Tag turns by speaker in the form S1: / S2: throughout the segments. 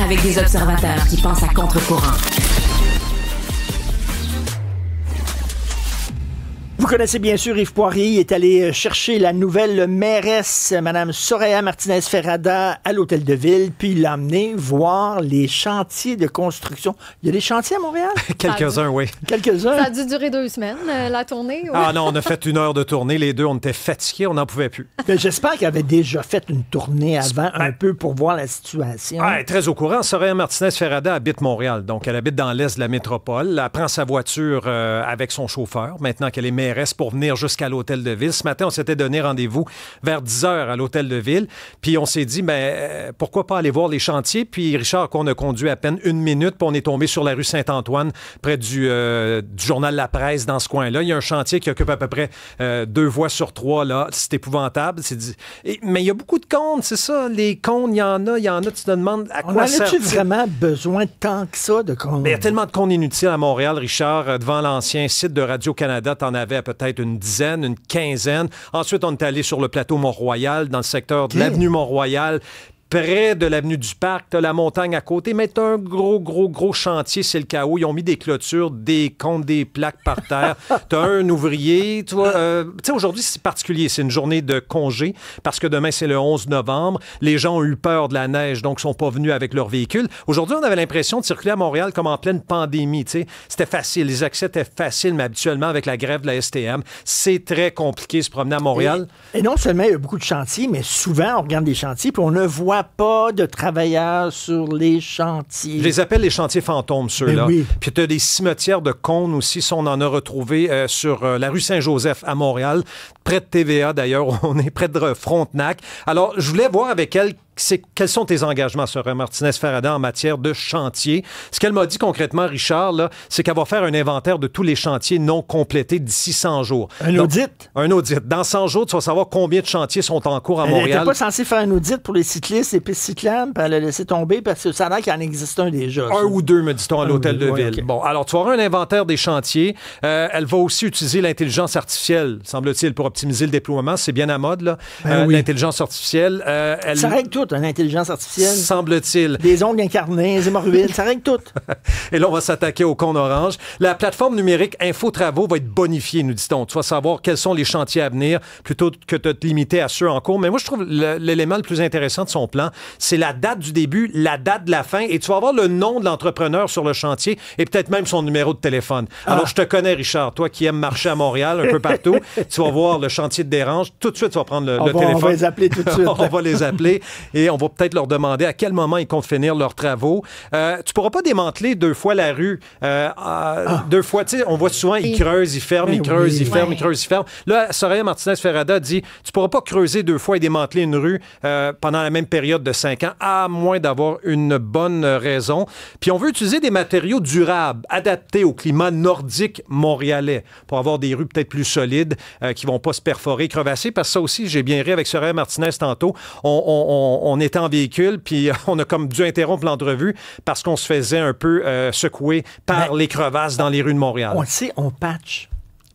S1: avec des observateurs qui pensent à contre-courant.
S2: Vous connaissez bien sûr Yves Poirier. Il est allé chercher la nouvelle mairesse, Mme Soraya Martinez-Ferrada, à l'Hôtel de Ville, puis il l'a emmené voir les chantiers de construction. Il y a des chantiers à Montréal?
S3: Quelques-uns, oui.
S2: Quelques-uns?
S4: Ça a dû durer 2 semaines, la tournée? Ouais.
S3: Ah non, on a fait 1 heure de tournée. Les deux, on était fatigués, on n'en pouvait plus.
S2: Mais j'espère qu'il avait déjà fait une tournée avant, un peu, pour voir la situation.
S3: Ah, elle est très au courant. Soraya Martinez-Ferrada habite Montréal, donc elle habite dans l'est de la métropole. Elle prend sa voiture avec son chauffeur, maintenant qu'elle est mairesse, pour venir jusqu'à l'Hôtel de Ville. Ce matin, on s'était donné rendez-vous vers 10 heures à l'Hôtel de Ville, puis on s'est dit, pourquoi pas aller voir les chantiers? Puis Richard, qu'on a conduit à peine 1 minute, puis on est tombé sur la rue Saint-Antoine, près du journal La Presse, dans ce coin-là. Il y a un chantier qui occupe à peu près 2 voies sur 3, là. C'est épouvantable. Mais il y a beaucoup de cônes, c'est ça. Les cônes, il y en a. Tu te demandes à quoi ça sert.
S2: On a-tu vraiment besoin tant que ça de cônes?
S3: Il y a tellement de cônes inutiles à Montréal, Richard. Devant l'ancien site de Radio-Canada, t'en avais peut-être une dizaine, une quinzaine. Ensuite, on est allé sur le plateau Mont-Royal, dans le secteur de l'avenue Mont-Royal. Près de l'avenue du Parc, t'as la montagne à côté, mais t'as un gros chantier, c'est le chaos. Ils ont mis des clôtures, des comptes, des plaques par terre. T'as un ouvrier, tu vois. Tu sais, aujourd'hui, c'est particulier. C'est une journée de congé parce que demain, c'est le 11 novembre. Les gens ont eu peur de la neige, donc sont pas venus avec leur véhicule. Aujourd'hui, on avait l'impression de circuler à Montréal comme en pleine pandémie, tu sais. C'était facile. Les accès étaient faciles, mais habituellement, avec la grève de la STM, c'est très compliqué de se promener à Montréal.
S2: Et non seulement il y a beaucoup de chantiers, mais souvent, on regarde des chantiers puis on ne voit pas de travailleurs sur les chantiers.
S3: Je les appelle les chantiers fantômes, ceux-là.
S2: Oui.
S3: Puis tu as des cimetières de cônes aussi. Ça, on en a retrouvé sur la rue Saint-Joseph à Montréal, près de TVA d'ailleurs. On est près de Frontenac. Alors, je voulais voir avec elle quels sont tes engagements, Soraya Martinez-Ferrada, en matière de chantier. Ce qu'elle m'a dit concrètement, Richard, là, c'est qu'elle va faire un inventaire de tous les chantiers non complétés d'ici 100 jours.
S2: Un audit?
S3: Un audit. Dans 100 jours, tu vas savoir combien de chantiers sont en cours à Montréal. Elle
S2: n'était pas censée faire un audit pour les cyclistes, les pistes cyclables, puis elle a laissé tomber parce que ça a l'air qu'il en existe un déjà.
S3: Un ou deux, me dit-on, à l'Hôtel de Ville.
S2: Okay.
S3: Bon, alors, tu vas avoir un inventaire des chantiers. Elle va aussi utiliser l'intelligence artificielle, semble-t-il, pour optimiser le déploiement. C'est bien à mode, là. L'intelligence artificielle.
S2: Ça règle tout, une intelligence artificielle.
S3: Semble-t-il.
S2: Des ongles incarnés, des hémorroïdes, ça règle tout.
S3: Et là, on va s'attaquer au cône orange. La plateforme numérique Info-Travaux va être bonifiée, nous dit-on. Tu vas savoir quels sont les chantiers à venir plutôt que de te limiter à ceux en cours. Mais moi, je trouve l'élément le plus intéressant de son plan, c'est la date du début, la date de la fin, et tu vas avoir le nom de l'entrepreneur sur le chantier et peut-être même son numéro de téléphone. Alors, je te connais, Richard, toi qui aimes marcher à Montréal, un peu partout, tu vas voir le chantier de Dérange. Tout de suite, tu vas prendre le téléphone.
S2: On va les appeler tout de suite.
S3: On va les appeler et on va peut-être leur demander à quel moment ils comptent finir leurs travaux. Tu pourras pas démanteler 2 fois la rue. 2 fois, tu sais, on voit souvent, ils creusent, ils ferment, ils creusent, ils ferment, ils creusent, ils ferment. Là, Soraya Martinez-Ferrada dit, tu pourras pas creuser 2 fois et démanteler une rue pendant la même période de 5 ans, à moins d'avoir une bonne raison. Puis on veut utiliser des matériaux durables, adaptés au climat nordique montréalais, pour avoir des rues peut-être plus solides, qui vont pas se perforer, crevasser, parce que ça aussi, j'ai bien ri avec Soraya Martinez tantôt. On était en véhicule, puis on a comme dû interrompre l'entrevue parce qu'on se faisait un peu secouer par les crevasses dans les rues de Montréal.
S2: On le sait, on patch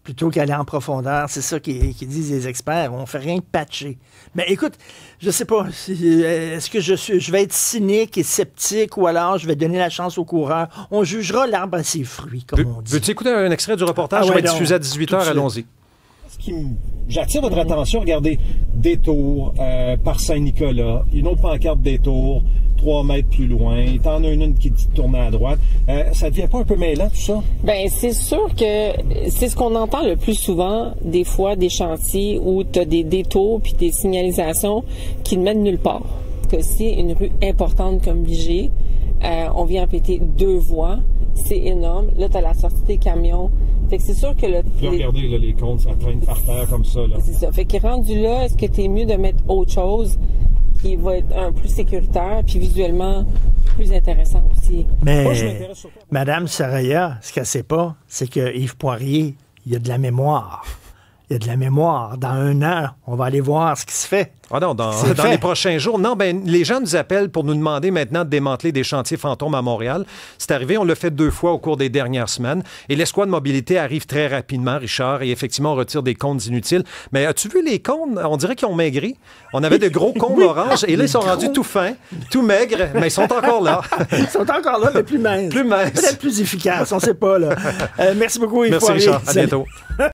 S2: plutôt qu'aller en profondeur. C'est ça qui disent les experts. On fait rien que patcher. Mais écoute, je sais pas. Est-ce que je vais être cynique et sceptique ou alors je vais donner la chance aux coureurs? On jugera l'arbre à ses fruits, comme on dit.
S3: Veux-tu écouter un extrait du reportage? Ça va être diffusé à 18h. Allons-y.
S5: J'attire votre attention, regardez, détour par Saint-Nicolas, une autre pancarte détour, 3 mètres plus loin, t'en as une qui dit de tourner à droite. Ça devient pas un peu mêlant, tout ça?
S6: Ben c'est sûr que c'est ce qu'on entend le plus souvent, des fois, des chantiers où tu as des détours puis des signalisations qui ne mènent nulle part. Que c'est une rue importante comme Vigée, on vient péter 2 voies, c'est énorme. Là, tu as la sortie des camions. Fait que c'est sûr que
S5: regardez, là, les comptes, ça traîne par terre comme ça, là.
S6: C'est ça. Fait que rendu là, est-ce que t'es mieux de mettre autre chose qui va être un plus sécuritaire puis visuellement plus intéressant aussi?
S2: Mais
S5: moi, je m'intéresse surtout à...
S2: Madame Soraya, ce qu'elle sait pas, c'est que Yves Poirier, il a de la mémoire. il y a de la mémoire. Dans 1 an, on va aller voir ce qui se fait.
S3: Ah non, dans les prochains jours. Non, ben les gens nous appellent pour nous demander maintenant de démanteler des chantiers fantômes à Montréal. C'est arrivé, on l'a fait 2 fois au cours des dernières semaines. Et l'escouade mobilité arrive très rapidement, Richard, et effectivement, on retire des cônes inutiles. Mais as-tu vu les cônes? On dirait qu'ils ont maigri. On avait de gros cônes oranges, et là, ils sont rendus tout fins, tout maigres, mais ils sont encore là.
S2: Ils sont encore là, mais plus minces.
S3: Plus minces.
S2: Peut-être plus efficaces, on ne sait pas. Là. Merci beaucoup, Yves
S3: Merci,
S2: Poirier.
S3: Richard. À bientôt.